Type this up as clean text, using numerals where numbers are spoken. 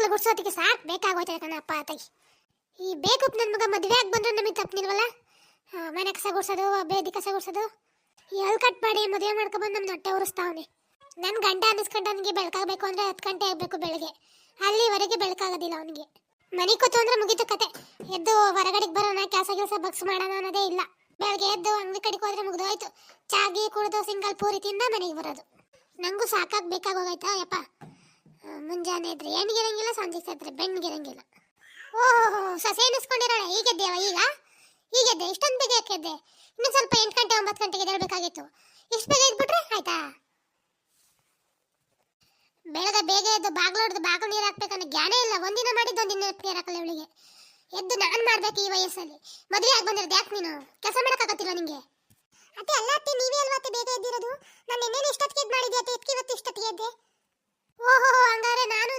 ಬಾಗಿಲು ಗುಡ್ಸೋದಕ್ಕೆ ಸಾಕು ಬೇಕಾಗೋಯ್ತದೆ ಕಣಪ್ಪ ತಾಯಿ. ಈ ಬೇಕು ನನ್ನ ಮಗ ಮದುವೆ ಆಗಿ ಬಂದ್ರೆ ನಮಗೆ ತಪ್ಪನಿಲ್ವಲ್ಲ. ಮನೆ ಕಸ ಗುಡ್ಸೋದು, ಬೇದಿ ಕಸ ಗುಡ್ಸೋದು, ಎಲ್ಲಿ ಕಟ್ ಮಾಡಿ ಮದುವೆ ಮಾಡ್ಕೊಬಂದು ನಮ್ಮ ಹೊಟ್ಟೆ ಉರಿಸ್ತಾವನೆ. ನನ್ನ ಗಂಡ ಅನ್ನಿಸ್ಕೊಂಡು ನನಗೆ ಬೆಳಕಾಗಬೇಕು ಅಂದರೆ 10 ಗಂಟೆ ಆಗಬೇಕು ಬೆಳಗ್ಗೆ. ಅಲ್ಲಿವರೆಗೆ ಬೆಳಕಾಗೋದಿಲ್ಲ ಅವನಿಗೆ. ಮನೆ ಕೂತು ಅಂದ್ರೆ ಮುಗೀತು ಕತೆ. ಎದ್ದು ಹೊರಗಡೆಗೆ ಬರೋಣ, ಕೆಲಸ ಬಗ್ಸ್ ಮಾಡೋಣ ಅನ್ನೋದೇ ಇಲ್ಲ. ಬೆಳಗ್ಗೆ ಎದ್ದು ಅಂಗಡಿ ಕಡೆಗೆ ಹೋದ್ರೆ ಮುಗಿದೋಯ್ತು. ಚಾಗಿ ಕುಡಿದು ಸಿಂಗಲ್ ಪೂರಿ ತಿಂದ ಮನೆಗೆ ಬರೋದು. ನಂಗೂ ಸಾಕಾಗಿ ಬೇಕಾಗೋಗೈತಾ ಯಪ್ಪ. ಮುಂಜಾನೆ ಇದ್ರೆ ಹೆಣ್ಗಿರಂಗಿಲ್ಲ, ಸಂಜೆ ಇದ್ರೆ ಬೆಣ್ಣಿಗಿರಂಗಿಲ್ಲ. ಓಹೋ, ಸೊಸೆ ಎನಿಸ್ಕೊಂಡಿರೋಳೆ. ಈಗೆದ್ದೇವ ಈಗೆದ್ದೆ ಇಷ್ಟೊಂದು ಬೇಗ ಯಾಕೆದ್ದೆ? ಇನ್ನು ಸ್ವಲ್ಪ 8 ಗಂಟೆ 9 ಗಂಟೆಗೆ ಎದ್ದೇಳಬೇಕಾಗಿತ್ತು. ಇಷ್ಟು ಬೇಗ ಎದ್ಬಿಟ್ರೆ ಆಯ್ತಾ? ಬೆಳಗ್ಗೆ ಬೇಗ ಎದ್ದು ಬಾಗಿಲು ಹೊಡೆದು ಬಾಗಿಲು ನೀರು ಹಾಕ್ಬೇಕನ್ನೋ ಜ್ಞಾನ ಇಲ್ಲ. ಒಂದಿನ ಮಾಡಿದ್ದು ಒಂದಿನ ನೀರು ಹಾಕಲ್ಲ ಇವಳಿಗೆ. ಎದ್ದು ನಾನು ಮಾಡ್ಬೇಕು ಈ ವಯಸ್ಸಲ್ಲಿ. ಮದುವೆ ಆಗಿ ಬಂದಿರೋದು ಯಾಕೆ ನೀನು? ಕೆಲಸ ಮಾಡೋಕ್ಕಾಗತ್ತಿಲ್ಲ ನಿಂಗೆ? ಅತ್ತೆ ಅಲ್ಲ ಅತ್ತೆ, ನೀವೇ ಅಲ್ವಾ ಅತ್ತೆ ಬೇಗ ಎದ್ದಿರೋದು? ನಾನು ನಿನ್ನೇನು ಇಷ್ಟೊತ್ತಿಗೆ ಎದ್ದು ಮಾಡಿದ್ದೆ ಅತ್ತೆ, ಇವತ್ತು ಇಷ್ಟೊತ್ತಿಗೆ ಎದ್ದೆ. ಓಹೋ, ಹಂಗಾರೆ ನಾನು